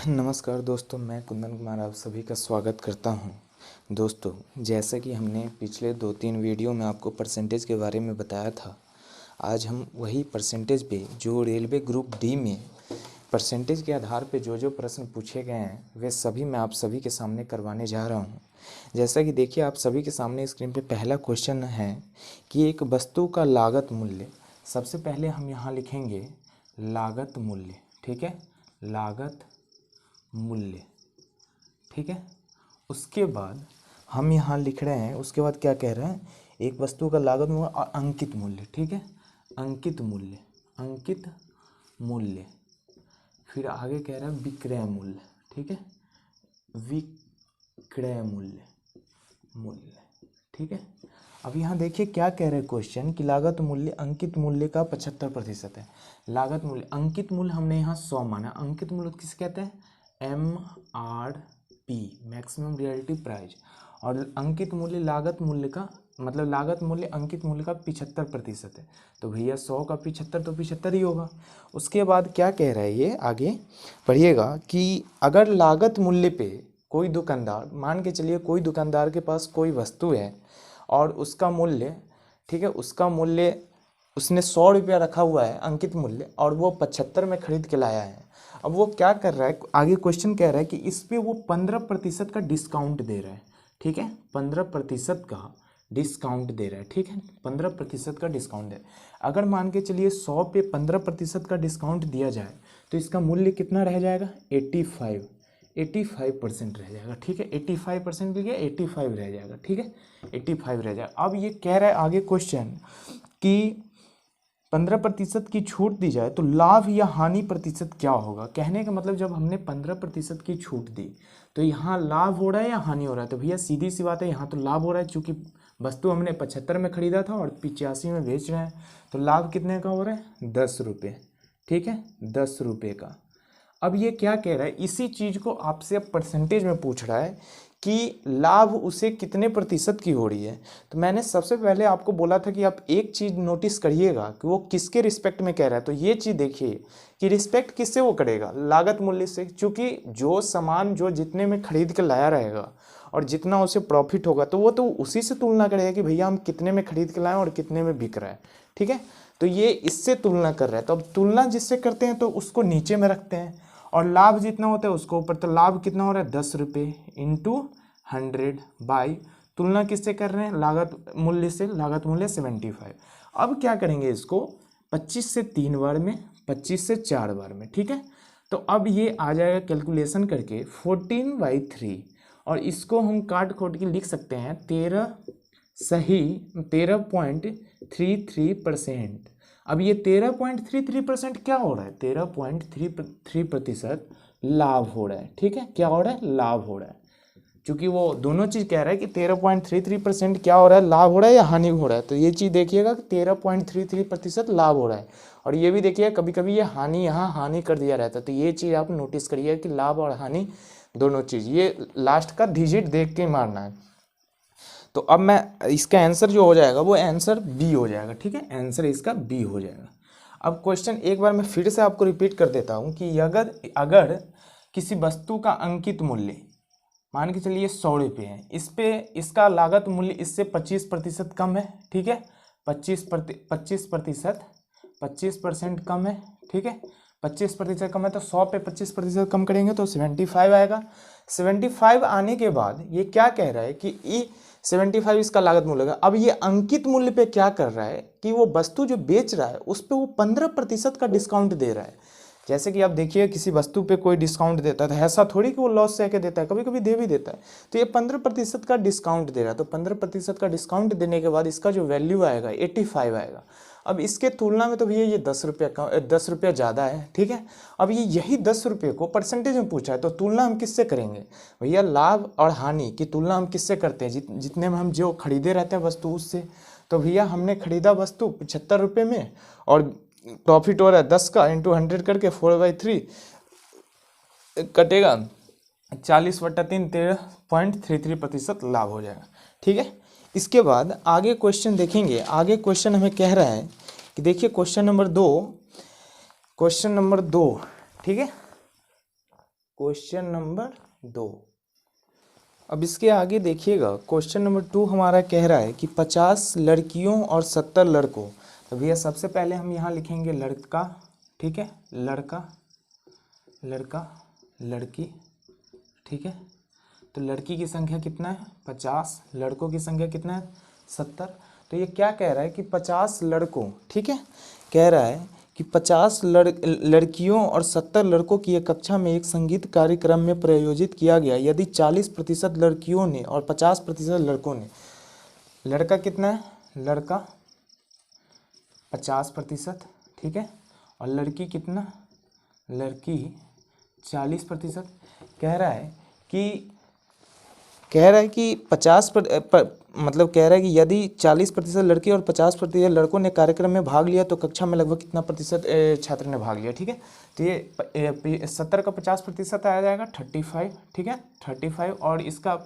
नमस्कार दोस्तों, मैं कुंदन कुमार आप सभी का स्वागत करता हूं। दोस्तों, जैसा कि हमने पिछले 2-3 वीडियो में आपको परसेंटेज के बारे में बताया था, आज हम वही परसेंटेज पे जो रेलवे ग्रुप डी में परसेंटेज के आधार पे जो प्रश्न पूछे गए हैं वे सभी मैं आप सभी के सामने करवाने जा रहा हूं। जैसा कि देखिए, आप सभी के सामने स्क्रीन पे पहला क्वेश्चन है कि एक वस्तु का लागत मूल्य। सबसे पहले हम यहाँ लिखेंगे लागत मूल्य, ठीक है, लागत मूल्य, ठीक है। उसके बाद हम यहाँ लिख रहे हैं, उसके बाद क्या कह रहे हैं, एक वस्तु का लागत मूल्य और अंकित मूल्य, ठीक है, अंकित मूल्य, अंकित मूल्य। फिर आगे कह रहे हैं विक्रय मूल्य, ठीक है, विक्रय मूल्य, मूल्य, ठीक है। अब यहाँ देखिए क्या कह रहे हैं क्वेश्चन कि लागत मूल्य अंकित मूल्य का 75% है। लागत मूल्य, अंकित मूल्य हमने यहाँ 100 माना। अंकित मूल्य किसे कहते हैं? MRP, maximum reality price. और अंकित मूल्य लागत मूल्य का मतलब लागत मूल्य अंकित मूल्य का 75% है। तो भैया 100 का 75 तो 75 ही होगा। उसके बाद क्या कह रहा है, ये आगे पढ़िएगा कि अगर लागत मूल्य पे कोई दुकानदार, मान के चलिए कोई दुकानदार के पास कोई वस्तु है और उसका मूल्य, ठीक है, उसका मूल्य उसने 100 रुपया रखा हुआ है अंकित मूल्य और वो 75 में खरीद के लाया है। अब वो क्या कर रहा है, आगे क्वेश्चन कह रहा है कि इस पे वो 15% का डिस्काउंट दे रहा है, ठीक है, 15% का डिस्काउंट दे रहा है, ठीक है, 15% का डिस्काउंट दे रहा है। अगर मान के चलिए 100 पे 15% का डिस्काउंट दिया जाए तो इसका मूल्य कितना रह जाएगा? 85% रह जाएगा, ठीक है, 85% लिखिए, 85 रह जाएगा, ठीक है, 85 रह जाएगा। अब ये कह रहा है आगे क्वेश्चन कि 15% की छूट दी जाए तो लाभ या हानि प्रतिशत क्या होगा। कहने का मतलब जब हमने 15% की छूट दी तो यहाँ लाभ हो रहा है या हानि हो रहा है? तो भैया सीधी सी बात है, यहाँ तो लाभ हो रहा है, चूँकि वस्तु हमने 75 में खरीदा था और 85 में बेच रहे हैं। तो लाभ कितने का हो रहा है? 10 रुपये, ठीक है, 10 रुपये का। अब ये क्या कह रहा है, इसी चीज़ को आपसे अब परसेंटेज में पूछ रहा है कि लाभ उसे कितने प्रतिशत की हो रही है। तो मैंने सबसे पहले आपको बोला था कि आप एक चीज़ नोटिस करिएगा कि वो किसके रिस्पेक्ट में कह रहा है। तो ये चीज़ देखिए कि रिस्पेक्ट किससे वो करेगा? लागत मूल्य से, क्योंकि जो सामान जो जितने में खरीद कर लाया रहेगा और जितना उसे प्रॉफिट होगा तो वो तो उसी से तुलना करेगा कि भैया हम कितने में खरीद के लाए और कितने में बिक रहा है, ठीक है। तो ये इससे तुलना कर रहा है। तो अब तुलना जिससे करते हैं तो उसको नीचे में रखते हैं और लाभ जितना होता है उसको ऊपर। तो लाभ कितना हो रहा है? 10 रुपये इंटू 100 बाई, तुलना किससे कर रहे हैं? लागत मूल्य से। लागत मूल्य 75। अब क्या करेंगे इसको 25 से 3 बार में, 25 से 4 बार में, ठीक है। तो अब ये आ जाएगा कैलकुलेशन करके 14/3 और इसको हम काट खोट के लिख सकते हैं 13.33%। अब ये 13.33% क्या हो रहा है? 13.33% लाभ हो रहा है, ठीक है। क्या हो रहा है? लाभ हो रहा है, क्योंकि वो दोनों चीज़ कह रहा है कि 13.33% क्या हो रहा है, लाभ हो रहा है या हानि हो रहा है। तो ये चीज़ देखिएगा कि 13.33% लाभ हो रहा है। और ये भी देखिए कभी कभी ये हानि, यहाँ हानि कर दिया रहता है। तो ये चीज़ आप नोटिस करिए कि लाभ और हानि दोनों चीज़, ये लास्ट का डिजिट देख के मारना है। तो अब मैं इसका आंसर जो हो जाएगा वो आंसर बी हो जाएगा, ठीक है, आंसर इसका बी हो जाएगा। अब क्वेश्चन एक बार मैं फिर से आपको रिपीट कर देता हूँ कि अगर किसी वस्तु का अंकित मूल्य मान के चलिए 100 रुपये है, इस पे इसका लागत मूल्य इससे 25% कम है, ठीक है, 25% कम है, ठीक है, 25% कम है। तो 100 पे 25% कम करेंगे तो 75 आएगा। 75 आने के बाद ये क्या कह रहा है कि 75 इसका लागत मूल्य है। अब ये अंकित मूल्य पे क्या कर रहा है कि वो वस्तु जो बेच रहा है उस पे वो 15% का डिस्काउंट दे रहा है। जैसे कि आप देखिए किसी वस्तु पे कोई डिस्काउंट देता है तो ऐसा थोड़ी कि वो लॉस से के देता है, कभी कभी दे भी देता है। तो ये 15% का डिस्काउंट दे रहा है। तो 15% का डिस्काउंट देने के बाद इसका जो वैल्यू आएगा 85 आएगा। अब इसके तुलना में तो भैया ये 10 रुपया ज़्यादा है, ठीक है। अब ये यही 10 रुपये को परसेंटेज में पूछा है तो तुलना हम किससे करेंगे? भैया लाभ और हानि की तुलना हम किससे करते हैं? जितने में हम जो खरीदे रहते हैं वस्तु उससे। तो भैया हमने खरीदा वस्तु 75 रुपये में और प्रॉफिट हो रहा है 10 का, इंटू 100 करके 4/3 कटेगा 40/3, 13.33% लाभ हो जाएगा, ठीक है। इसके बाद आगे क्वेश्चन देखेंगे। आगे क्वेश्चन हमें कह रहा है कि देखिए क्वेश्चन नंबर 2, ठीक है, क्वेश्चन नंबर 2। अब इसके आगे देखिएगा, क्वेश्चन नंबर 2 हमारा कह रहा है कि 50 लड़कियों और 70 लड़कों। तो भैया सबसे पहले हम यहाँ लिखेंगे लड़का, ठीक है, लड़का, लड़का, लड़की, ठीक है। तो लड़की की संख्या कितना है 50, लड़कों की संख्या कितना है 70। तो ये क्या कह रहा है कि 50 लड़कों, ठीक है, कह रहा है कि 50 लड़कियों और 70 लड़कों की एक कक्षा में एक संगीत कार्यक्रम में प्रयोजित किया गया यदि 40% लड़कियों ने और 50% लड़कों ने। लड़का कितना है, लड़का 50%, ठीक है, और लड़की कितना, लड़की 40%। कह रहा है कि 50 मतलब कह रहा है कि यदि 40% लड़के और 50% लड़कों ने कार्यक्रम में भाग लिया तो कक्षा में लगभग कितना प्रतिशत छात्र ने भाग लिया, ठीक है। तो ये 70 का 50% आ जाएगा 35, ठीक है, 35। और इसका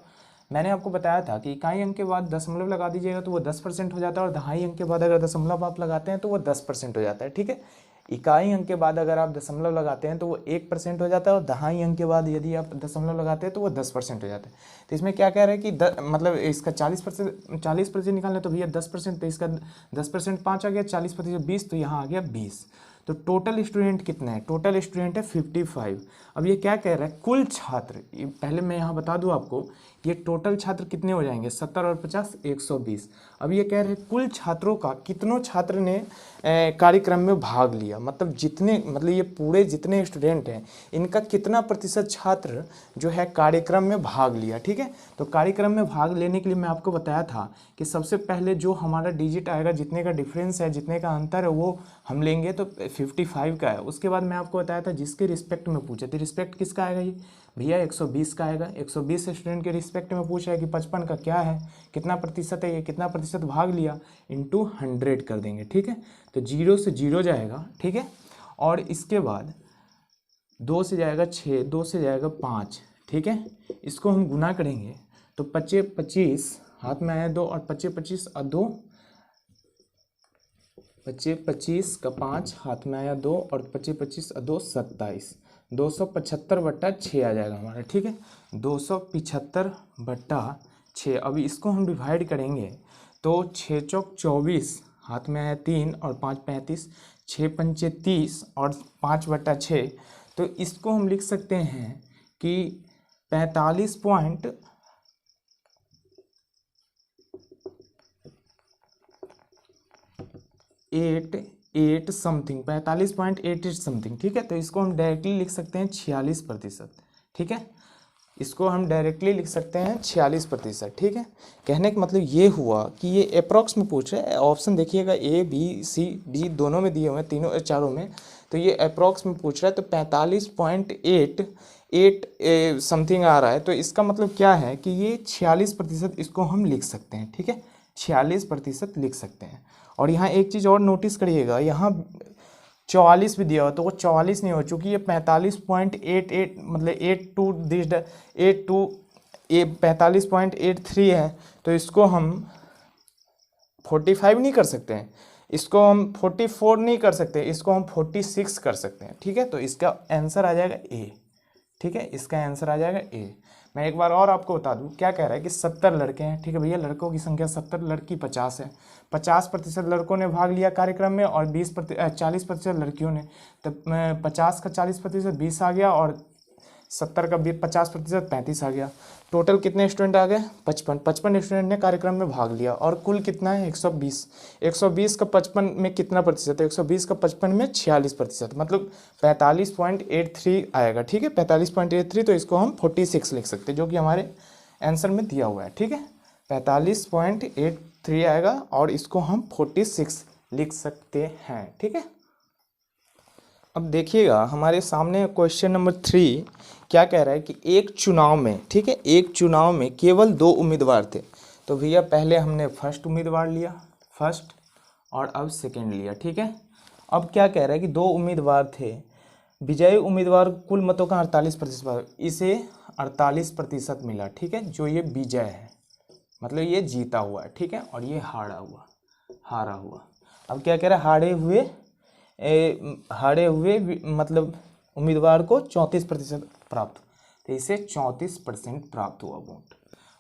मैंने आपको बताया था कि इकाई अंक के बाद दशमलव लगा दीजिएगा तो वो 10% हो जाता है, और दहाई अंक के बाद अगर दशमलव आप लगाते हैं तो वो 10% हो जाता है, ठीक है। इकाई अंक के बाद अगर आप दशमलव लगाते हैं तो वो 1% हो जाता है, और दहाई अंक के बाद यदि आप दशमलव लगाते हैं तो वो 10% हो जाता है। तो इसमें क्या कह रहा है कि मतलब इसका 40% निकालना, तो भैया 10%, तो इसका 10% 5 आ गया, 40% 20, तो यहाँ आ गया 20। तो टोटल स्टूडेंट कितने हैं, टोटल स्टूडेंट है 55। अब ये क्या कह रहा है, कुल छात्र, पहले मैं यहाँ बता दूँ आपको, ये टोटल छात्र कितने हो जाएंगे 70 और 50 120। अब ये कह रहे हैं कुल छात्रों का कितनों छात्र ने कार्यक्रम में भाग लिया, मतलब जितने, मतलब ये पूरे जितने स्टूडेंट हैं इनका कितना प्रतिशत छात्र जो है कार्यक्रम में भाग लिया, ठीक है। तो कार्यक्रम में भाग लेने के लिए मैं आपको बताया था कि सबसे पहले जो हमारा डिजिट आएगा, जितने का डिफरेंस है, जितने का अंतर है, वो हम लेंगे तो 55 का है। उसके बाद मैं आपको बताया था जिसके रिस्पेक्ट में पूछे थे, रिस्पेक्ट किसका आएगा ये भैया 120 का आएगा। 120 स्टूडेंट के रिस्पेक्ट में पूछा है कि 55 का क्या है, कितना प्रतिशत है, ये कितना प्रतिशत भाग लिया, इंटू 100 कर देंगे, ठीक है। तो 0 से 0 जाएगा, ठीक है, और इसके बाद 2 से जाएगा 6, 2 से जाएगा 5, ठीक है। इसको हम गुना करेंगे तो 25 25 हाथ में आया 2, और 25 25 और 2, 25 25 का 5 हाथ में आया 2, और 25 25 और 2 27, 275/6 आ जाएगा हमारा, ठीक है, 275/6। अभी इसको हम डिवाइड करेंगे तो 6 चौक 24, हाथ में आया 3 और 5 35, 6 पंचे 30 और 5/6। तो इसको हम लिख सकते हैं कि 45.88 समथिंग, 45.88 समथिंग, ठीक है। तो इसको हम डायरेक्टली लिख सकते हैं 46%, ठीक है। इसको हम डायरेक्टली लिख सकते हैं 46%, ठीक है। कहने का मतलब ये हुआ कि ये अप्रॉक्स में पूछ रहे हैं। ऑप्शन देखिएगा A B C D दोनों में दिए हुए हैं, तीनों चारों में, तो ये अप्रॉक्स में पूछ रहा है। तो 45.88 समथिंग आ रहा है, तो इसका मतलब क्या है कि ये 46% इसको हम लिख सकते हैं, ठीक है, 46% लिख सकते हैं। और यहाँ एक चीज़ और नोटिस करिएगा, यहाँ 44 भी दिया हुआ, तो वो 44 नहीं हो, चूँकि ये 45.88 मतलब 45.83 है, तो इसको हम 45 नहीं कर सकते हैं, इसको हम 44 नहीं कर सकते, इसको हम 46 कर सकते हैं, ठीक है। तो इसका आंसर आ जाएगा ए, ठीक है, इसका आंसर आ जाएगा ए। मैं एक बार और आपको बता दूं, क्या कह रहा है कि 70 लड़के हैं, ठीक है भैया, लड़कों की संख्या 70, लड़की 50 है। 50% लड़कों ने भाग लिया कार्यक्रम में और 40% लड़कियों ने। तो 50 का 40% 20 आ गया, और 70 का 50% 35 आ गया। टोटल कितने स्टूडेंट आ गए 55 स्टूडेंट ने कार्यक्रम में भाग लिया, और कुल कितना है 120। 120 का 55 में कितना प्रतिशत है, 120 का 55 में 46%, मतलब 45.83 आएगा, ठीक है, 45.83। तो इसको हम 46 लिख सकते हैं, जो कि हमारे आंसर में दिया हुआ है, ठीक है, 45.83 आएगा, और इसको हम 46 लिख सकते हैं, ठीक है। अब देखिएगा हमारे सामने क्वेश्चन नंबर 3 क्या कह रहा है कि एक चुनाव में, ठीक है, एक चुनाव में केवल 2 उम्मीदवार थे। तो भैया पहले हमने फर्स्ट उम्मीदवार लिया, फर्स्ट, और अब सेकंड लिया, ठीक है। अब क्या कह रहा है कि 2 उम्मीदवार थे, विजयी उम्मीदवार कुल मतों का 48%, इसे 48% मिला, ठीक है, जो ये विजय है, मतलब ये जीता हुआ है, ठीक है, और ये हारा हुआ। अब क्या कह रहा है, हारे हुए मतलब उम्मीदवार को 34% प्राप्त। तो इसे 34% प्राप्त हुआ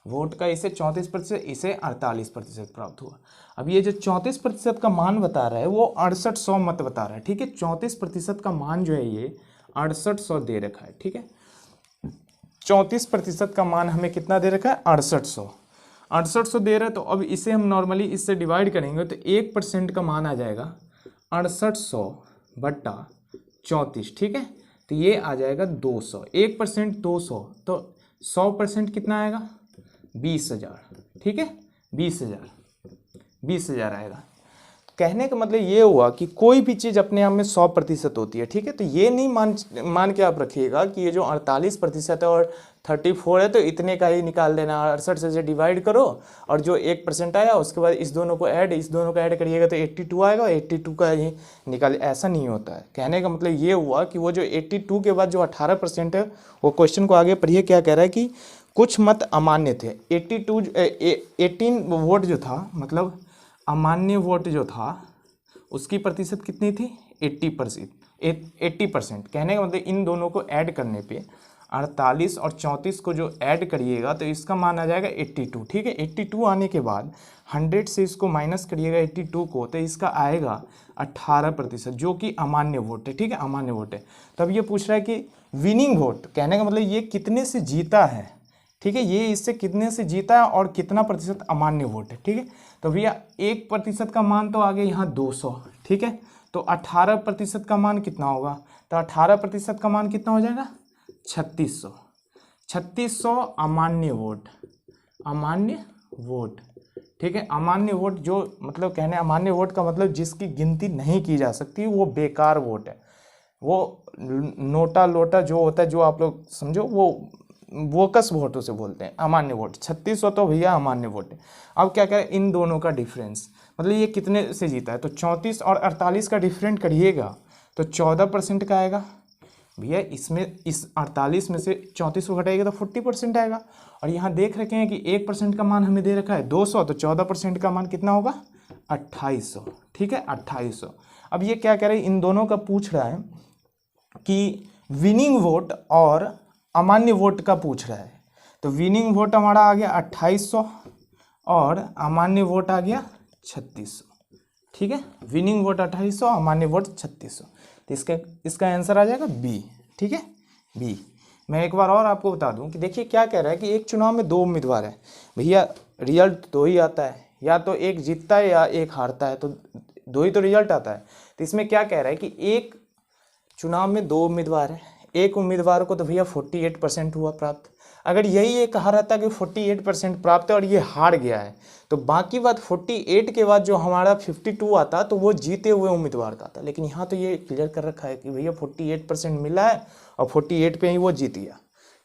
वोट का, इसे 34%, इसे 48% प्राप्त हुआ। अब ये जो 34% का मान बता रहा है वो 6800 मत बता रहा है, ठीक है। 34% का मान जो है ये 6800 दे रखा है, ठीक है। 34% का मान हमें कितना दे रखा है, 6800 दे रहा है। तो अब इसे हम नॉर्मली इससे डिवाइड करेंगे तो 1% का मान आ जाएगा 6800 बट्टा 34, ठीक है। तो ये आ जाएगा 200, 1% 200, तो 100% कितना आएगा, 20,000, ठीक है। 20,000 आएगा। कहने का मतलब ये हुआ कि कोई भी चीज़ अपने आप में 100% होती है, ठीक है। तो ये नहीं मान के आप रखिएगा कि ये जो 48% है और 34 है तो इतने का ही निकाल देना, 68 से डिवाइड करो और जो 1% आया उसके बाद इस दोनों को ऐड करिएगा तो 82 आएगा, 82 का ही निकाल। ऐसा नहीं होता है। कहने का मतलब ये हुआ कि वो जो 82 के बाद जो 18% है, वो क्वेश्चन को आगे पढ़िए क्या कह रहा है कि कुछ मत अमान्य थे। 18 वोट जो था, मतलब अमान्य वोट जो था उसकी प्रतिशत कितनी थी, 80%। कहने का मतलब इन दोनों को ऐड करने पे 48 और 34 को जो ऐड करिएगा तो इसका मान आ जाएगा 82, ठीक है। 82 आने के बाद 100 से इसको माइनस करिएगा 82 को, तो इसका आएगा 18%, जो कि अमान्य वोट है, ठीक है, अमान्य वोट है। तो अब ये पूछ रहा है कि विनिंग वोट, कहने का मतलब ये कितने से जीता है, ठीक है, ये इससे कितने से जीता है और कितना प्रतिशत अमान्य वोट है, ठीक है। तो भैया 1% का मान तो आ गया यहाँ 200, ठीक है। तो 18% का मान कितना होगा, तो 18% का मान कितना हो जाएगा, 3600 अमान्य वोट, ठीक है। अमान्य वोट जो मतलब कहने, अमान्य वोट का मतलब जिसकी गिनती नहीं की जा सकती, वो बेकार वोट है, वो नोटा लोटा जो होता है, जो आप लोग समझो, वो बोकस वोट उसे बोलते हैं, अमान्य वोट। 3600 तो भैया अमान्य वोट है। अब क्या करें, इन दोनों का डिफरेंस, मतलब ये कितने से जीता है, तो 34 और 48 का डिफरेंट करिएगा तो 14% का आएगा भैया। इसमें इस 48 में से 34 को घटाइएगा तो 40% आएगा। और यहाँ देख रखे हैं कि 1% का मान हमें दे रखा है 200, तो 14% का मान कितना होगा, 2800, ठीक है, 2800। अब ये क्या कह रहे हैं, इन दोनों का पूछ रहा है कि विनिंग वोट और अमान्य वोट का पूछ रहा है। तो विनिंग वोट हमारा आ गया 2800 और अमान्य वोट आ गया 3600, ठीक है। विनिंग वोट 2800, अमान्य वोट 3600, तो इसका आंसर आ जाएगा बी, ठीक है, बी। मैं एक बार और आपको बता दूं कि देखिए क्या कह रहा है कि एक चुनाव में 2 उम्मीदवार है भैया, रिजल्ट 2 ही आता है, या तो एक जीतता है या एक हारता है, तो 2 ही तो रिजल्ट आता है। तो इसमें क्या कह रहा है कि एक चुनाव में 2 उम्मीदवार है, एक उम्मीदवार को तो भैया 48% हुआ प्राप्त। अगर यही ये कहा रहता कि 48% प्राप्त है और ये हार गया है, तो बाकी बात 48 के बाद जो हमारा 52 आता तो वो जीते हुए उम्मीदवार का आता। लेकिन यहाँ तो ये क्लियर कर रखा है कि भैया 48% मिला है और 48 पे ही वो जीत गया,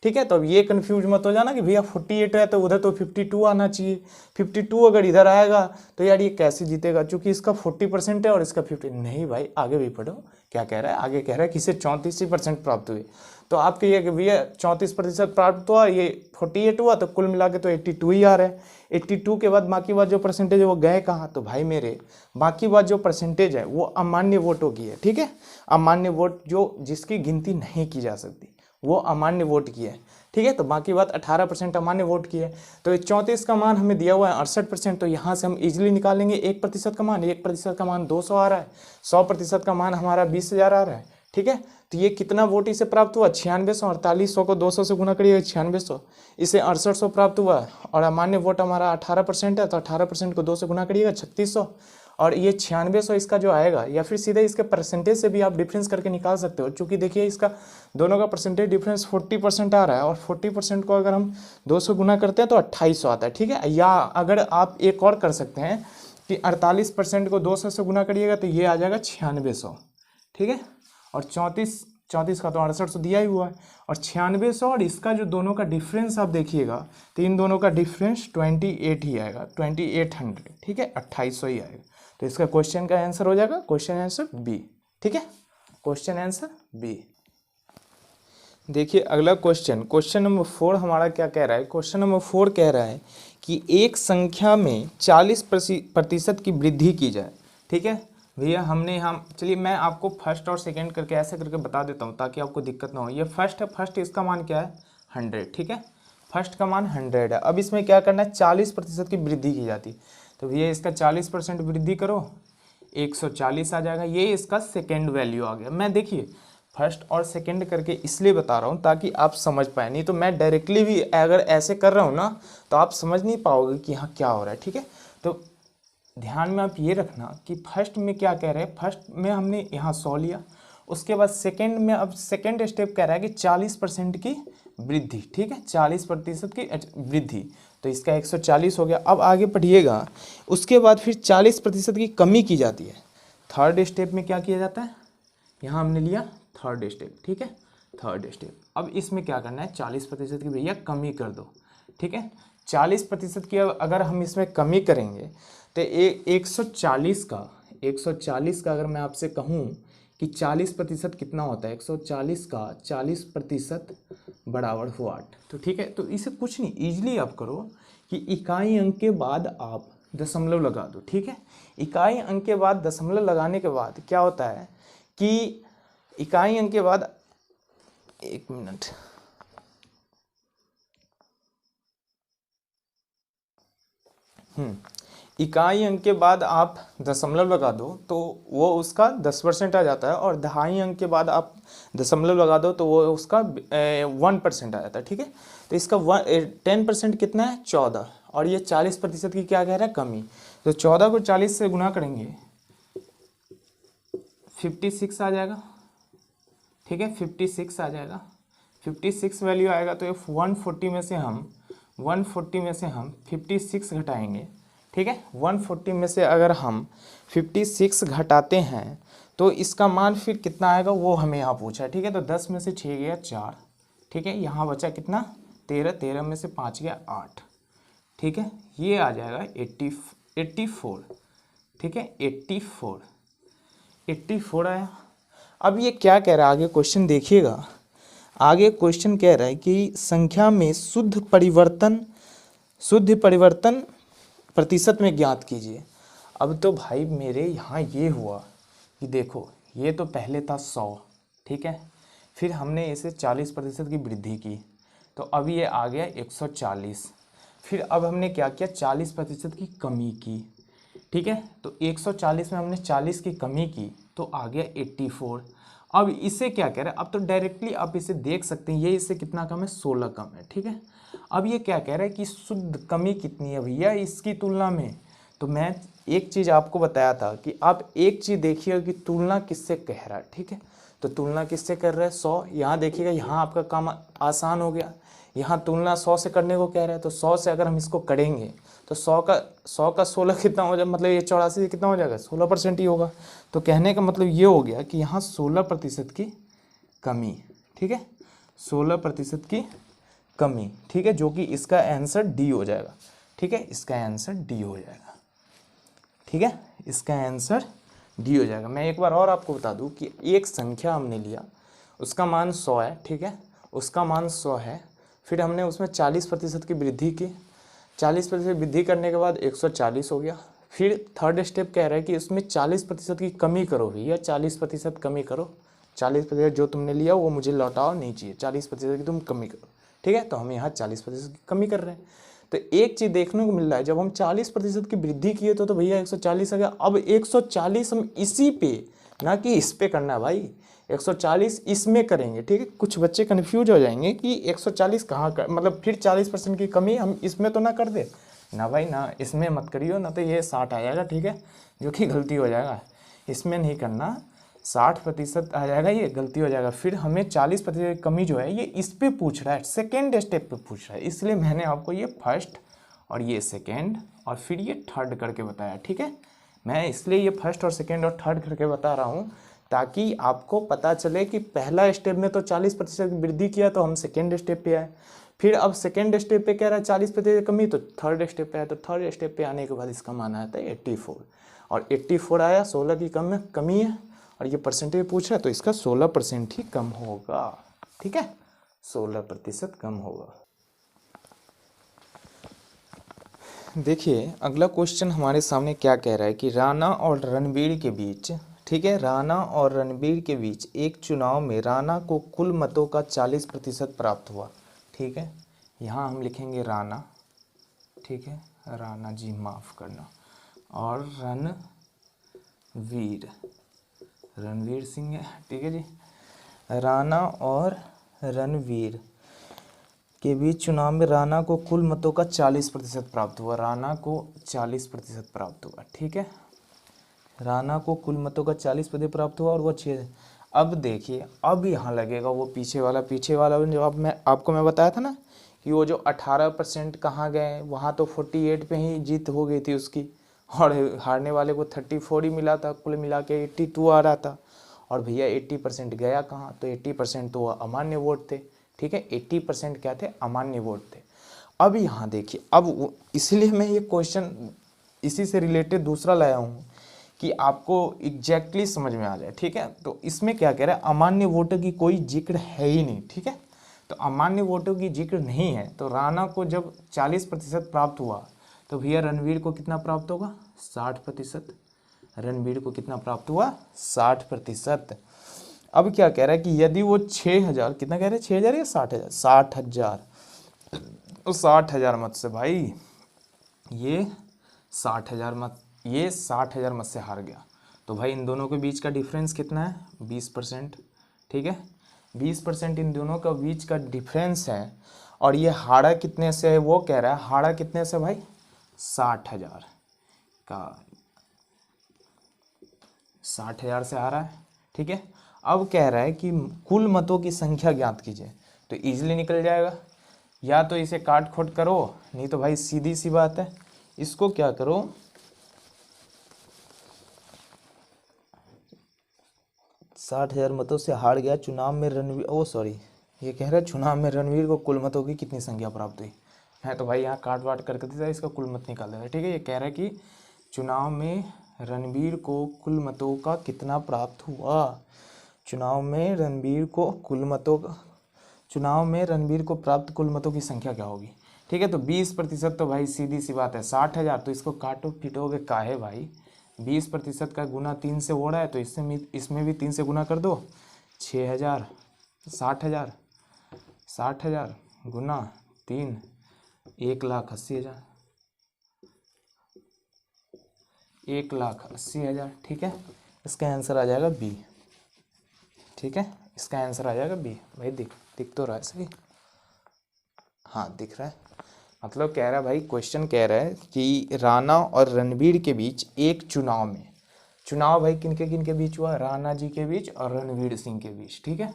ठीक है। तो अब ये कन्फ्यूज मत हो जाना कि भैया 48 है तो उधर तो 52 आना चाहिए, 52 अगर इधर आएगा तो यार ये कैसे जीतेगा, क्योंकि इसका 40% है और इसका 50 नहीं। भाई आगे भी पढ़ो क्या कह रहा है, आगे कह रहा है कि इसे 34% प्राप्त हुए। तो आप कहिए कि भैया 34% प्राप्त हुआ, ये 48 हुआ, तो कुल मिला के तो 82 ही आ रहा है। 82 के बाद बाकी बात जो परसेंटेज है वो गए कहाँ, तो भाई मेरे बाकी बात जो परसेंटेज है वो अमान्य वोटों की है, ठीक है। अमान्य वोट जो जिसकी गिनती नहीं की जा सकती वो अमान्य वोट की है, ठीक है। तो बाकी बात 18% अमान्य वोट की है। तो ये 34 का मान हमें दिया हुआ है 68%, तो यहाँ से हम इजीली निकालेंगे 1% का मान। 1% का मान 200 आ रहा है, 100% का मान हमारा 20,000 आ रहा है, ठीक है। तो ये कितना वोट इसे प्राप्त हुआ, 9600। 4800 को 200 से गुना करिए 9600, इसे 6800 प्राप्त हुआ। और अमान्य वोट हमारा 18% है, तो 18% को 2 से गुना करिएगा 3600, और ये 9600 इसका जो आएगा, या फिर सीधे इसके परसेंटेज से भी आप डिफरेंस करके निकाल सकते हो। चूँकि देखिए इसका दोनों का परसेंटेज डिफरेंस 40% आ रहा है, और 40% को अगर हम 200 गुना करते हैं तो 2800 आता है, ठीक है। या अगर आप एक और कर सकते हैं कि 48% को 200 से गुना करिएगा तो ये आ जाएगा 9600, ठीक है। और 34 का तो 6800 दिया ही हुआ है, और 9600 और इसका जो दोनों का डिफरेंस आप देखिएगा तो इन दोनों का डिफरेंस 28 ही आएगा, 2800, ठीक है, 2800 ही आएगा। तो इसका क्वेश्चन का आंसर हो जाएगा, क्वेश्चन आंसर बी, ठीक है, क्वेश्चन आंसर बी। देखिए अगला क्वेश्चन नंबर 4 हमारा क्या कह रहा है। क्वेश्चन नंबर 4 कह रहा है कि एक संख्या में 40% की वृद्धि की जाए, ठीक है भैया। चलिए मैं आपको फर्स्ट और सेकंड करके ऐसे करके बता देता हूँ ताकि आपको दिक्कत ना हो। ये फर्स्ट है, फर्स्ट इसका मान क्या है 100, ठीक है। फर्स्ट का मान 100 है। अब इसमें क्या करना है, 40% की वृद्धि की जाती है। तो भैया इसका 40% वृद्धि करो, 140 आ जाएगा। ये इसका सेकेंड वैल्यू आ गया। मैं देखिए फर्स्ट और सेकेंड करके इसलिए बता रहा हूँ ताकि आप समझ पाए, नहीं तो मैं डायरेक्टली भी अगर ऐसे कर रहा हूँ ना तो आप समझ नहीं पाओगे कि यहाँ क्या हो रहा है, ठीक है। तो ध्यान में आप ये रखना कि फर्स्ट में क्या कह रहे हैं, फर्स्ट में हमने यहाँ 100 लिया, उसके बाद सेकेंड में अब सेकेंड स्टेप कह रहा है कि 40% की वृद्धि, ठीक है, 40% की वृद्धि। तो इसका 140 हो गया। अब आगे पढ़िएगा, उसके बाद फिर 40% की कमी की जाती है। थर्ड स्टेप में क्या किया जाता है, यहाँ हमने लिया थर्ड स्टेप, ठीक है, थर्ड स्टेप। अब इसमें क्या करना है, 40% की भैया कमी कर दो, ठीक है। 40% की अगर हम इसमें कमी करेंगे तो 140 का अगर मैं आपसे कहूँ कि 40% कितना होता है, 140 का 40% बराबर हो 8। तो ठीक है, तो इसे कुछ नहीं, ईजिली आप करो कि इकाई अंक के बाद आप दशमलव लगा दो, ठीक है। इकाई अंक के बाद दशमलव लगाने के बाद क्या होता है कि इकाई अंक के बाद, एक मिनट, इकाई अंक के बाद आप दशमलव लगा दो तो वो उसका 10% आ जाता है, और दहाई अंक के बाद आप दशमलव लगा दो तो वो उसका 1% आ जाता है, ठीक है। तो इसका 10% कितना है, 14, और ये 40% की क्या कह रहा है, कमी। तो 14 को 40 से गुना करेंगे 56 आ जाएगा, ठीक है, 56 आ जाएगा। 56 वैल्यू आएगा तो 140 में से हम 56 घटाएंगे, ठीक है। 140 में से अगर हम 56 घटाते हैं तो इसका मान फिर कितना आएगा वो हमें यहाँ पूछा है, ठीक है। तो 10 में से 6 गया 4, ठीक है। यहाँ बचा कितना, 13, 13 में से 5 गया 8, ठीक है। ये आ जाएगा 84, ठीक है, 84 आया। अब ये क्या कह रहा है आगे क्वेश्चन देखिएगा, आगे क्वेश्चन कह रहा है कि संख्या में शुद्ध परिवर्तन प्रतिशत में ज्ञात कीजिए। अब तो भाई मेरे यहाँ ये हुआ कि देखो ये तो पहले था 100, ठीक है, फिर हमने इसे 40% की वृद्धि की तो अब ये आ गया 140। फिर अब हमने क्या किया, 40% की कमी की, ठीक है। तो 140 में हमने 40 की कमी की तो आ गया 84। अब इसे क्या कह रहा है, अब तो डायरेक्टली आप इसे देख सकते हैं, ये इससे कितना कम है, 16 कम है, ठीक है। अब ये क्या कह रहा है कि शुद्ध कमी कितनी है भैया इसकी तुलना में। तो मैं एक चीज़ आपको बताया था कि आप एक चीज़ देखिए कि तुलना किससे कह रहा है, ठीक है। तो तुलना किससे कर रहा है, 100। यहाँ देखिएगा, यहाँ आपका काम आसान हो गया, यहाँ तुलना 100 से करने को कह रहा है। तो 100 से अगर हम इसको करेंगे तो 100 का 16 कितना हो जाएगा, मतलब ये 84 से कितना हो जाएगा, 16% ही होगा। तो कहने का मतलब ये हो गया कि यहाँ 16% की कमी, ठीक है, 16% की कमी, ठीक है, जो कि इसका आंसर डी हो जाएगा, ठीक है, इसका आंसर डी हो जाएगा, ठीक है, इसका आंसर डी हो जाएगा। मैं एक बार और आपको बता दूं कि एक संख्या हमने लिया, उसका मान 100 है, ठीक है, उसका मान 100 है, फिर हमने उसमें 40% की वृद्धि की, 40% वृद्धि करने के बाद 140 हो गया। फिर थर्ड स्टेप कह रहा है कि उसमें 40% की कमी करो भैया, 40% कमी करो, 40% जो तुमने लिया वो मुझे लौटाओ नहीं चाहिए, 40% की तुम कमी करो, ठीक है। तो हम यहाँ 40% की कमी कर रहे हैं। तो एक चीज़ देखने को मिल रहा है, जब हम 40% की वृद्धि किए तो भैया 140 आ गया। अब 140 हम इसी पे, ना कि इस पे करना है भाई, 140 इसमें करेंगे, ठीक है। कुछ बच्चे कन्फ्यूज हो जाएंगे कि 140 कहाँ कर, मतलब फिर 40% की कमी हम इसमें तो ना कर दे ना भाई, ना इसमें मत करियो, ना तो ये 60 आ जाएगा, ठीक है, जो कि गलती हो जाएगा, इसमें नहीं करना, 60% आ जाएगा, ये गलती हो जाएगा। फिर हमें 40% की कमी जो है ये इस पे पूछ रहा है, सेकेंड स्टेप पे पूछ रहा है, इसलिए मैंने आपको ये फर्स्ट और ये सेकेंड और फिर ये थर्ड करके बताया, ठीक है। मैं इसलिए ये फर्स्ट और सेकेंड और थर्ड करके बता रहा हूँ ताकि आपको पता चले कि पहला स्टेप में तो 40% की वृद्धि किया तो हम सेकेंड स्टेप पे आए, फिर अब सेकेंड स्टेप पे कह रहा है 40% कमी, तो थर्ड स्टेप पे आया, तो थर्ड स्टेप पे आने के बाद इसका मान आता है 84, और 84 आया, 16 की कमी है, और ये परसेंटेज पूछ रहा है तो इसका 16% ही कम होगा, ठीक है, 16% कम होगा। देखिए अगला क्वेश्चन हमारे सामने क्या कह रहा है कि राणा और रणबीर के बीच, ठीक है, राणा और रणबीर के बीच एक चुनाव में राणा को कुल मतों का 40% प्राप्त हुआ, ठीक है। यहाँ हम लिखेंगे राणा, ठीक है, राणा जी माफ़ करना, और रणवीर, रणवीर सिंह है, ठीक है जी। राणा और रणवीर के बीच चुनाव में राणा को कुल मतों का 40% प्राप्त हुआ, राणा को 40% प्राप्त हुआ, ठीक है। राणा को कुल मतों का 40% प्राप्त हुआ और वो 6। अब देखिए, अब यहाँ लगेगा वो पीछे वाला जो अब मैं आपको बताया था ना कि वो जो 18% कहाँ गए, वहाँ तो 48 पे ही जीत हो गई थी उसकी, और हारने वाले को 34 ही मिला था, कुल मिला के 82 आ रहा था। और भैया 80% गया कहाँ, तो 80% तो अमान्य वोट थे, ठीक है। 80% क्या थे, अमान्य वोट थे। अब यहाँ देखिए, अब इसलिए मैं ये क्वेश्चन इसी से रिलेटेड दूसरा लाया हूँ कि आपको एग्जैक्टली समझ में आ जाए, ठीक है। तो इसमें क्या कह रहा है, अमान्य वोटों की कोई जिक्र है ही नहीं, ठीक है। तो अमान्य वोटों की जिक्र नहीं है, तो राणा को जब 40% प्राप्त हुआ तो भैया रणवीर को कितना प्राप्त होगा, 60%। रणवीर को कितना प्राप्त हुआ, 60%। अब क्या कह रहा है कि यदि वो 6000, कितना कह रहे हैं, 6000 या 60,000, 60,000, तो 60,000 मत से भाई ये 60,000 मत, ये 60,000 मत से हार गया, तो भाई इन दोनों के बीच का डिफरेंस कितना है, 20%, ठीक है। 20% इन दोनों का बीच का डिफरेंस है, और ये हारा कितने से है, वो कह रहा है हारा कितने से भाई, 60,000 का, 60,000 से हारा है, ठीक है। अब कह रहा है कि कुल मतों की संख्या ज्ञात कीजिए, तो इजीली निकल जाएगा, या तो इसे काट खोट करो, नहीं तो भाई सीधी सी बात है, इसको क्या करो, 60,000 मतों से हार गया चुनाव में रणवीर, ओ सॉरी, ये कह रहा है चुनाव में रणवीर को कुल मतों की कितनी संख्या प्राप्त हुई है, तो भाई यहाँ काट वाट करके देता है, इसका कुल मत निकाल देता है, ठीक है। ये कह रहा है कि चुनाव में रणवीर को कुल मतों का कितना प्राप्त हुआ, चुनाव में रणवीर को कुल मतों का, चुनाव में रणवीर को प्राप्त कुल मतों की संख्या क्या होगी, ठीक है। तो 20% तो भाई सीधी सी बात है 60,000, तो इसको काटो पीटोगे काहे भाई, 20% का गुना 3 से हो रहा है, तो इसमें भी 3 से गुना कर दो, 6,000, 60,000, 60,000 गुना 3, 1,80,000, 1,80,000, ठीक है। इसका आंसर आ जाएगा बी, ठीक है, इसका आंसर आ जाएगा बी। भाई दिख तो रहा है सही, हाँ दिख रहा है, मतलब कह रहा है भाई, क्वेश्चन कह रहा है कि राणा और रणवीर के बीच एक चुनाव में, चुनाव भाई किन के बीच हुआ, राणा जी के बीच और रणवीर सिंह के बीच, ठीक है।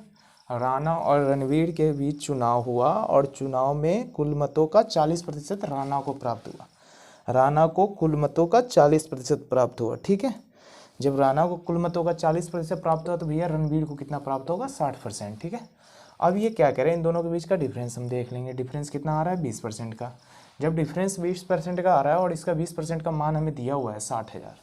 राणा और रणवीर के बीच चुनाव हुआ, और चुनाव में कुल मतों का 40% राणा को प्राप्त हुआ, राणा को कुल मतों का 40% प्राप्त हुआ, ठीक है। जब राणा को कुल मतों का 40% प्राप्त हुआ, तो भैया रणवीर को कितना प्राप्त होगा, 60%, ठीक है। अब ये क्या कह रहे हैं, इन दोनों के बीच का डिफरेंस हम देख लेंगे, डिफरेंस कितना आ रहा है, 20% का। जब डिफरेंस 20% का आ रहा है, और इसका 20% का मान हमें दिया हुआ है 60,000,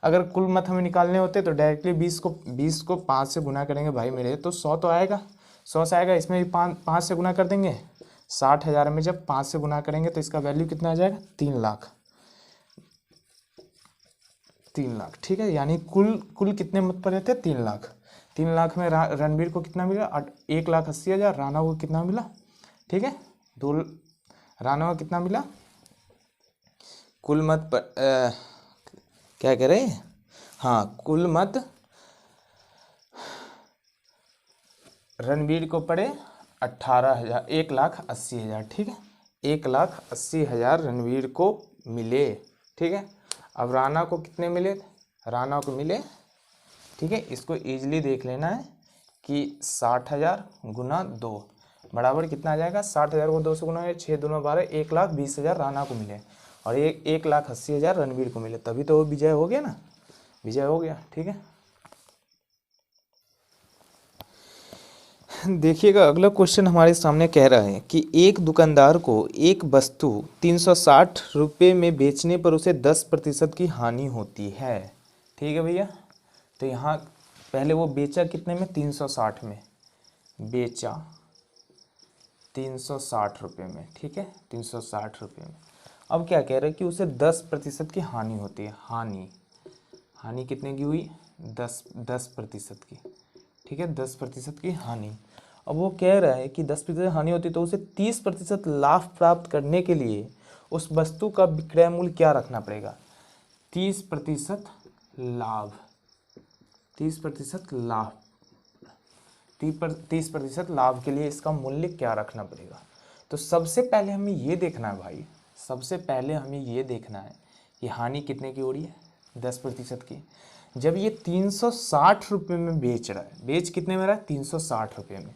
अगर कुल मत हमें निकालने होते तो डायरेक्टली 20 को 5 से गुना करेंगे भाई मेरे, तो 100 तो आएगा, 100 से आएगा, इसमें भी 5 से गुना कर देंगे, 60,000 में जब 5 से गुना करेंगे तो इसका वैल्यू कितना आ जाएगा, 3 लाख, 3 लाख, ठीक है। यानी कुल कितने मत पड़े थे, 3 लाख, 3 लाख में रणवीर को कितना मिला, 1,80,000, राणा को कितना मिला, ठीक है, 2, राणा को कितना मिला, कुल मत पर क्या कह रहे हैं, हाँ कुल मत रणवीर को पड़े 18,000, 1,80,000, ठीक है, 1,80,000 रणवीर को मिले, ठीक है। अब राणा को कितने मिले, राणा को मिले, ठीक है, इसको इजीली देख लेना है कि 60,000 गुना 2 बराबर कितना आ जाएगा, 60,000 को 2 से गुना है, 6 दूना 12, 1,20,000 राणा को मिले, और 1,80,000 रणवीर को मिले, तभी तो वो विजय हो गया ना, विजय हो गया, ठीक है। देखिएगा अगला क्वेश्चन हमारे सामने कह रहा है कि एक दुकानदार को एक वस्तु 360 रुपये में बेचने पर उसे 10% की हानि होती है, ठीक है भैया। तो यहाँ पहले वो बेचा कितने में, 360 में, बेचा 360 रुपये में, ठीक है, 360 रुपये में। अब क्या कह रहा है कि उसे 10% की हानि होती है, हानि कितने की हुई, 10% की, ठीक है, 10% की हानि। अब वो कह रहा है कि 10% हानि होती है तो उसे 30% लाभ प्राप्त करने के लिए उस वस्तु का विक्रय मूल्य क्या रखना पड़ेगा? 30% लाभ, 30% लाभ, 30% लाभ के लिए इसका मूल्य क्या रखना पड़ेगा? तो सबसे पहले हमें ये देखना है भाई, सबसे पहले हमें ये देखना है कि हानि कितने की हो रही है? 10% की। जब ये 360 रुपये में बेच रहा है, बेच कितने में रहा है? 360 रुपये में।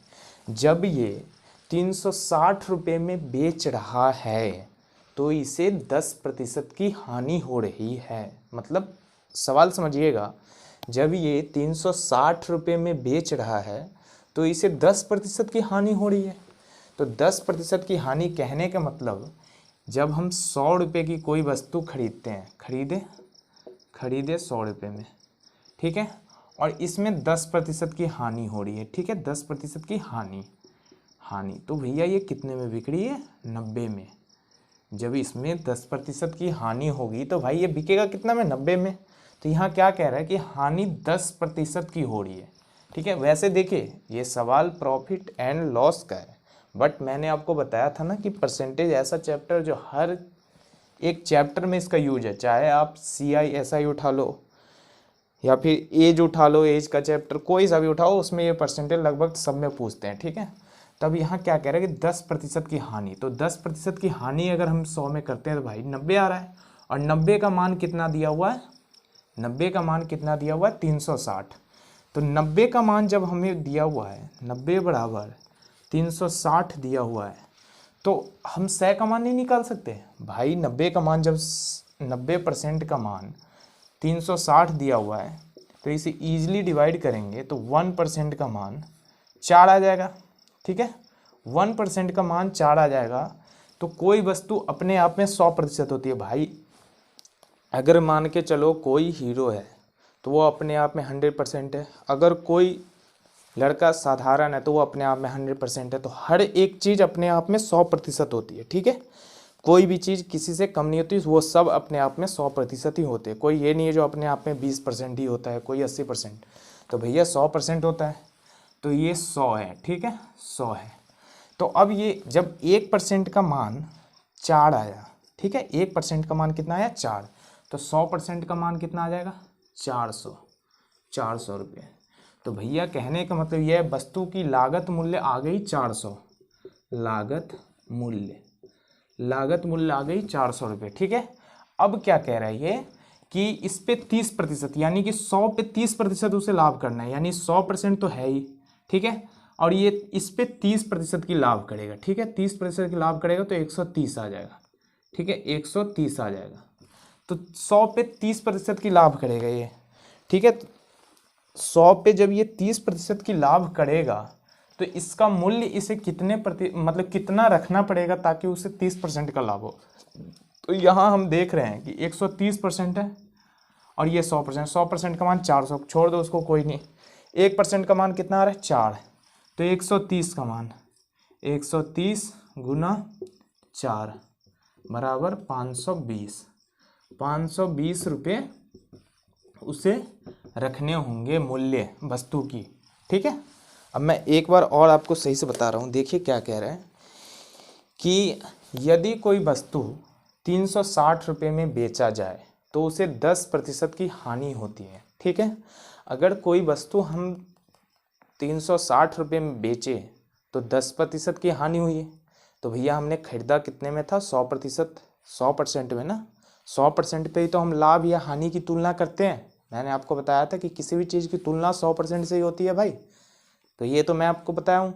जब ये 360 रुपये में बेच रहा है तो इसे 10% की हानि हो रही है। मतलब सवाल समझिएगा, जब ये 360 रुपये में बेच रहा है तो इसे 10% की हानि हो रही है। तो 10% की हानि कहने का मतलब, जब हम 100 रुपये की कोई वस्तु खरीदते हैं, खरीदे 100 रुपये में, ठीक है, और इसमें 10% की हानि हो रही है, ठीक है, 10% की हानि, तो भैया ये कितने में बिक रही है? 90 में। जब इसमें 10% की हानि होगी तो भाई ये बिकेगा कितना में? 90 में। तो यहाँ क्या कह रहा है कि हानि 10% की हो रही है, ठीक है। वैसे देखिए ये सवाल प्रॉफिट एंड लॉस का है, बट मैंने आपको बताया था ना कि परसेंटेज ऐसा चैप्टर जो हर एक चैप्टर में इसका यूज है, चाहे आप CISI उठा लो या फिर एज उठा लो, एज का चैप्टर कोई सा भी उठाओ, उसमें ये परसेंटेज लगभग सब में पूछते हैं, ठीक है। तब यहाँ क्या कह रहा है कि 10% की हानि, तो 10% की हानि अगर हम 100 में करते हैं तो भाई 90 आ रहा है, और 90 का मान कितना दिया हुआ है? 90 का मान कितना दिया हुआ है? 360। तो 90 का मान जब हमें दिया हुआ है, 90 बराबर 360 दिया हुआ है, तो हम 100 का मान नहीं निकाल सकते भाई? 90 का मान, जब 90% का मान 360 दिया हुआ है तो इसे ईजिली डिवाइड करेंगे तो 1% का मान 4 आ जाएगा, ठीक है। 1% का मान 4 आ जाएगा। तो कोई वस्तु अपने आप में 100% होती है भाई। अगर मान के चलो कोई हीरो है तो वो अपने आप में 100% है, अगर कोई लड़का साधारण है तो वो अपने आप में 100% है। तो हर एक चीज़ अपने आप में 100% होती है, ठीक है। कोई भी चीज़ किसी से कम नहीं होती, वो सब अपने आप में 100% ही होते हैं। कोई ये नहीं है जो अपने आप में 20% ही होता है, कोई 80%। तो भैया 100% होता है, तो ये 100 है, ठीक है, 100 है। तो अब ये जब 1% का मान 4 आया, ठीक है, 1% का मान कितना आया? 4। तो 100% का मान कितना आ जाएगा? 400 रुपये। तो भैया कहने का मतलब यह है, वस्तु की लागत मूल्य आ गई 400, लागत मूल्य आ गई 400 रुपये, ठीक है। अब क्या कह रहा है ये कि इस पे 30%, यानी कि 100 पे 30% उसे लाभ करना है, यानी 100% तो है ही, ठीक है, और ये इस पे 30% की लाभ करेगा, ठीक है, 30% की लाभ करेगा तो 130 आ जाएगा, ठीक है, 130 आ जाएगा। तो 100 पे 30% की लाभ करेगा ये, ठीक है। 100 पे जब ये 30% की लाभ करेगा तो इसका मूल्य इसे मतलब कितना रखना पड़ेगा ताकि उसे 30% का लाभ हो। तो यहाँ हम देख रहे हैं कि 130% है और ये 100%, 100% का मान 400, छोड़ दो उसको, कोई नहीं। 1% का मान कितना आ रहा है? 4। तो 130 का मान, 130 गुना 4 बराबर 520, 520 रुपये उसे रखने होंगे मूल्य वस्तु की, ठीक है। अब मैं एक बार और आपको सही से बता रहा हूँ, देखिए क्या कह रहा है कि यदि कोई वस्तु 360 रुपये में बेचा जाए तो उसे 10% की हानि होती है, ठीक है। अगर कोई वस्तु हम 360 रुपये में बेचे तो 10% की हानि हुई है। तो भैया हमने खरीदा कितने में था? 100%, 100% में ना, 100% पे ही तो हम लाभ या हानि की तुलना करते हैं। मैंने आपको बताया था कि किसी भी चीज़ की तुलना 100% से ही होती है भाई। तो ये तो मैं आपको बताया हूँ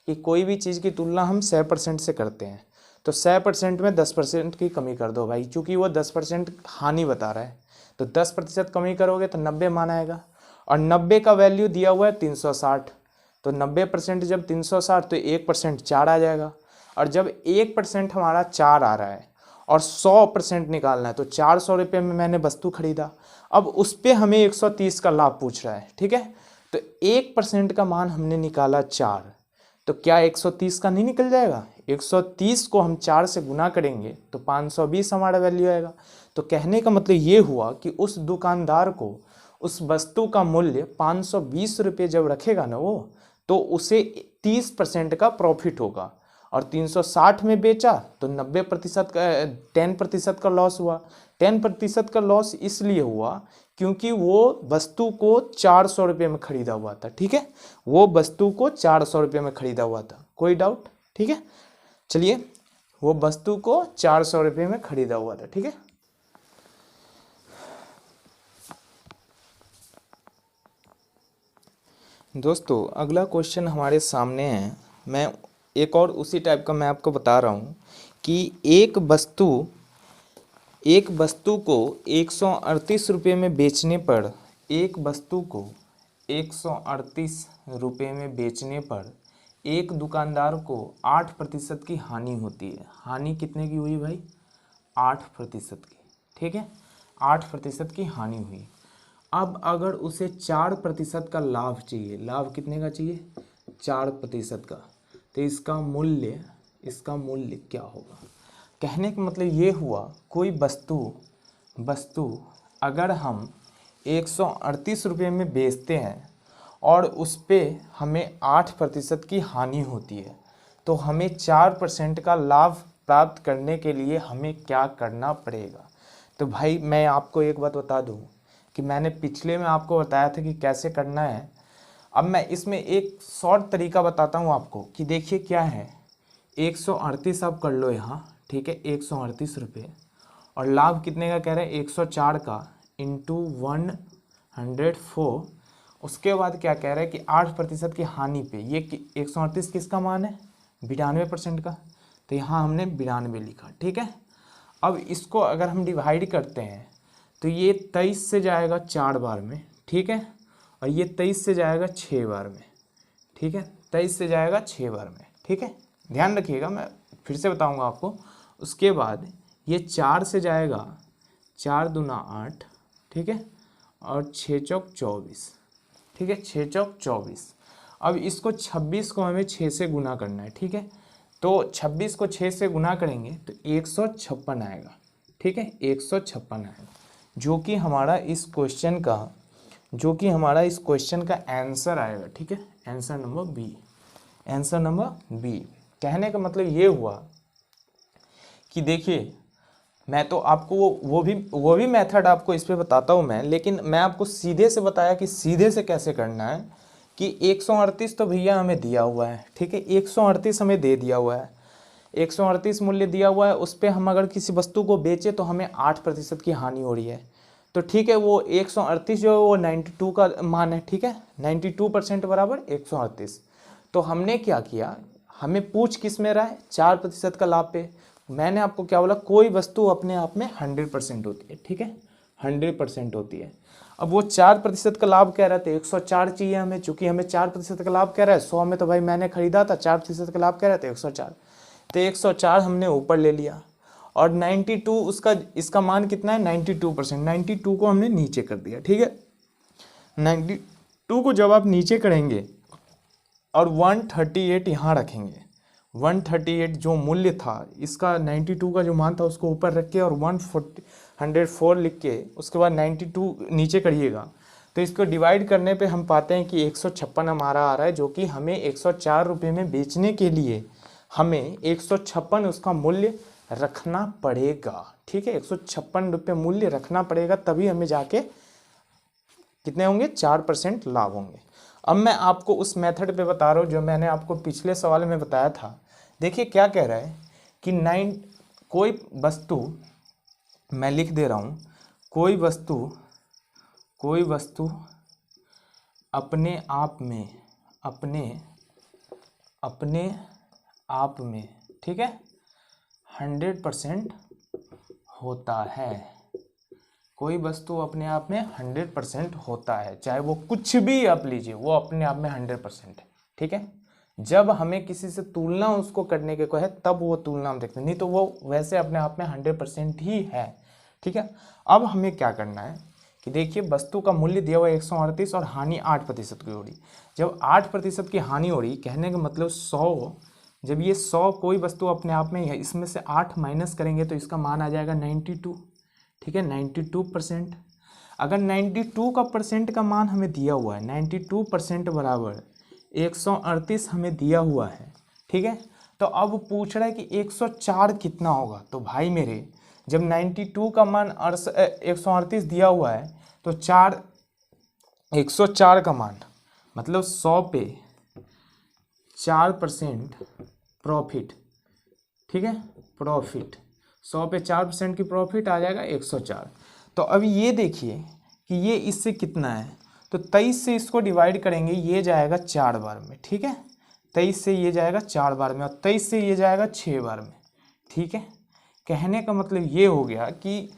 कि कोई भी चीज़ की तुलना हम 100% से करते हैं। तो 100% में 10% की कमी कर दो भाई, क्योंकि वो 10% हानि बता रहा है। तो 10% कमी करोगे तो 90 मान आएगा, और 90 का वैल्यू दिया हुआ है 360। तो 90% जब 360 तो 1% 4 आ जाएगा, और जब 1% हमारा 4 आ रहा है और 100% निकालना है तो 400 रुपये में मैंने वस्तु खरीदा, अब उस पर हमें 130 का लाभ पूछ रहा है, ठीक है। तो 1% का मान हमने निकाला 4, तो क्या 130 का नहीं निकल जाएगा? 130 को हम 4 से गुना करेंगे तो 520 हमारा वैल्यू आएगा। तो कहने का मतलब ये हुआ कि उस दुकानदार को उस वस्तु का मूल्य 520 रुपये जब रखेगा ना वो, तो उसे 30% का प्रॉफिट होगा, और 360 में बेचा तो 90% का 10% का लॉस हुआ। 10% का लॉस इसलिए हुआ क्योंकि वो वस्तु को 400 रुपये में खरीदा हुआ था। ठीक है, वो वस्तु को 400 रुपये में खरीदा हुआ था। कोई डाउट? ठीक है, चलिए, वो वस्तु को 400 रुपये में खरीदा हुआ था। ठीक है, दोस्तों अगला क्वेश्चन हमारे सामने है। मैं एक और उसी टाइप का मैं आपको बता रहा हूँ कि एक वस्तु को 138 रुपये में बेचने पर, एक वस्तु को 138 रुपये में बेचने पर एक दुकानदार को 8% की हानि होती है। हानि कितने की हुई भाई? 8% की। ठीक है, 8% की हानि हुई। अब अगर उसे 4% का लाभ चाहिए, लाभ कितने का चाहिए? 4% का, तो इसका मूल्य क्या होगा? कहने का मतलब ये हुआ, कोई वस्तु अगर हम 138 रुपये में बेचते हैं और उस पर हमें 8% की हानि होती है, तो हमें 4% का लाभ प्राप्त करने के लिए हमें क्या करना पड़ेगा? तो भाई मैं आपको एक बात बता दूं कि मैंने पिछले में आपको बताया था कि कैसे करना है। अब मैं इसमें एक शॉर्ट तरीका बताता हूँ आपको कि देखिए क्या है। 138 आप कर लो यहाँ, ठीक है, 138 रुपये, और लाभ कितने का कह रहे हैं? 104 का इंटू 104। उसके बाद क्या कह रहा है कि 8% की हानि पे, ये 138 किसका मान है? 92% का, तो यहाँ हमने 92 लिखा। ठीक है, अब इसको अगर हम डिवाइड करते हैं तो ये 23 से जाएगा 4 बार में। ठीक है, और ये 23 से जाएगा 6 बार में। ठीक है, 23 से जाएगा 6 बार में। ठीक है, ध्यान रखिएगा, मैं फिर से बताऊंगा आपको। उसके बाद ये 4 से जाएगा, 4 दूना 8, ठीक है, और 6 चौक 24। ठीक है, 6 चौक 24। अब इसको 26 को हमें 6 से गुना करना है। ठीक है, तो 26 को 6 से गुना करेंगे तो 156 आएगा। ठीक है, 156 आएगा, जो कि हमारा इस क्वेश्चन का आंसर आएगा। ठीक है, आंसर नंबर बी। कहने का मतलब ये हुआ कि देखिए, मैं तो आपको वो भी मेथड आपको इस पे बताता हूँ मैं, लेकिन मैं आपको सीधे से बताया कि सीधे से कैसे करना है। कि 138 तो भैया हमें दिया हुआ है। ठीक है, 138 हमें दे दिया हुआ है, 138 मूल्य दिया हुआ है। उस पर हम अगर किसी वस्तु को बेचे तो हमें 8% की हानि हो रही है। तो ठीक है, वो 138 जो है वो 92 का मान है। ठीक है, 92% बराबर 138। तो हमने क्या किया, हमें पूछ किस में रहा है? 4% का लाभ पे। मैंने आपको क्या बोला? कोई वस्तु अपने आप में 100% होती है। ठीक है, 100% होती है। अब वो 4% का लाभ कह रहा था, 104 चाहिए हमें। चूंकि हमें 4% का लाभ कह रहा है, 100 में तो भाई मैंने खरीदा था, 4% का लाभ कह रहा था 104, तो 104 हमने ऊपर ले लिया। और 92 इसका मान कितना है? 92%। 92 को हमने नीचे कर दिया। ठीक है, 92 को जब आप नीचे करेंगे और 138 यहाँ रखेंगे, 138 जो मूल्य था इसका, 92 का जो मान था उसको ऊपर रख के और 104 लिख के उसके बाद 92 नीचे करिएगा, तो इसको डिवाइड करने पे हम पाते हैं कि 156 हमारा आ रहा है, जो कि हमें 104 रुपये में बेचने के लिए हमें 156 उसका मूल्य रखना पड़ेगा। ठीक है, 156 रुपये मूल्य रखना पड़ेगा, तभी हमें जाके कितने होंगे? 4% लाभ होंगे। अब मैं आपको उस मेथड पे बता रहा हूँ जो मैंने आपको पिछले सवाल में बताया था। देखिए क्या कह रहा है कि कोई वस्तु, मैं लिख दे रहा हूँ, कोई वस्तु अपने आप में ठीक है 100% होता है। कोई वस्तु अपने आप में 100% होता है, चाहे वो कुछ भी आप लीजिए, वो अपने आप में 100% है। ठीक है, जब हमें किसी से तुलना उसको करने के को है तब वो तुलना हम देखते हैं, नहीं तो वो वैसे अपने आप में 100% ही है। ठीक है, अब हमें क्या करना है कि देखिए, वस्तु का मूल्य दिया हुआ है 138 और हानि 8% की हो रही। जब 8% की हानि हो रही, कहने का मतलब 100, जब ये 100 कोई वस्तु अपने आप में है, इसमें से 8 माइनस करेंगे तो इसका मान आ जाएगा 92। ठीक है, 92%। अगर 92 का परसेंट का मान हमें दिया हुआ है, 92% बराबर 138 हमें दिया हुआ है, ठीक है। तो अब पूछ रहा है कि 104 कितना होगा। तो भाई मेरे जब 92 का मान 138 दिया हुआ है तो 104 का मान मतलब 100 पे 4% प्रॉफिट, ठीक है। प्रॉफिट 100 पे 4% की प्रॉफिट आ जाएगा 104। तो अब ये देखिए कि ये इससे कितना है, तो 23 से इसको डिवाइड करेंगे, ये जाएगा 4 बार में, ठीक है। 23 से ये जाएगा 4 बार में और 23 से ये जाएगा 6 बार में, ठीक है। कहने का मतलब ये हो गया कि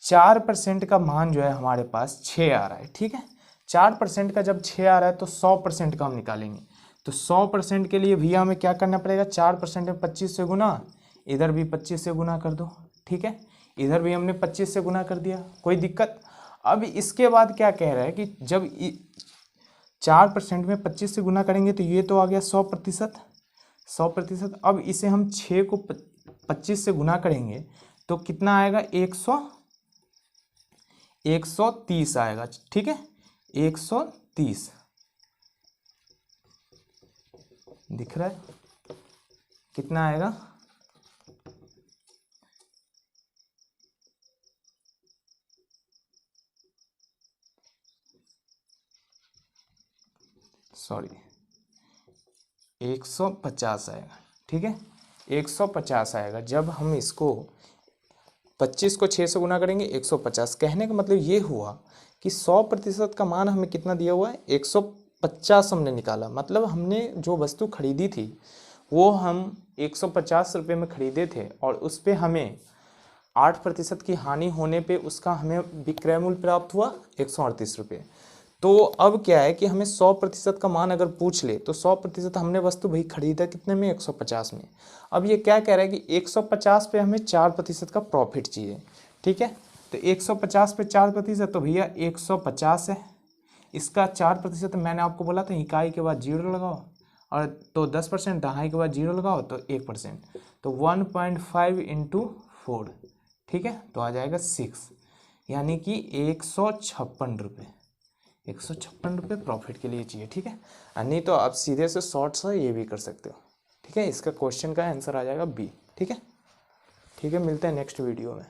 4% का मान जो है हमारे पास 6 आ रहा है, ठीक है। 4% का जब 6 आ रहा है तो 100% का हम निकालेंगे। तो 100% के लिए भैया हमें क्या करना पड़ेगा, 4% में 25 से गुना, इधर भी 25 से गुना कर दो, ठीक है। इधर भी हमने 25 से गुना कर दिया, कोई दिक्कत। अब इसके बाद क्या कह रहा है कि जब 4% में 25 से गुना करेंगे तो ये तो आ गया 100%, 100%। अब इसे हम 6 को 25 से गुना करेंगे तो कितना आएगा, 130 आएगा, ठीक है। 130 दिख रहा है, कितना आएगा, सॉरी 150 आएगा, ठीक है। 150 आएगा जब हम इसको 25 को 6 से गुना करेंगे 150। कहने का मतलब ये हुआ कि 100% का मान हमें कितना दिया हुआ है, 150 हमने निकाला। मतलब हमने जो वस्तु खरीदी थी वो हम 150 रुपये में खरीदे थे और उस पर हमें 8% की हानि होने पे उसका हमें विक्रय मूल्य प्राप्त हुआ 138 रुपये। तो अब क्या है कि हमें 100% का मान अगर पूछ ले तो 100% हमने वस्तु भाई खरीदा कितने में, 150 में। अब ये क्या कह रहा है कि 150 पे हमें 4% का प्रॉफिट चाहिए, ठीक है। तो 150 पे 4% तो भैया 150 है, इसका 4% मैंने आपको बोला था इकाई के बाद 0 लगाओ, और तो 10%, दहाई के बाद 0 लगाओ तो 1%, तो 1.5 इंटू 4, ठीक है। तो आ जाएगा 6, यानी कि 156 रुपये, 156 रुपये प्रॉफिट के लिए चाहिए, ठीक है। नहीं तो आप सीधे से शॉर्ट सा ये भी कर सकते हो, ठीक है। इसका क्वेश्चन का आंसर आ जाएगा बी, ठीक है। ठीक है, मिलते हैं नेक्स्ट वीडियो में।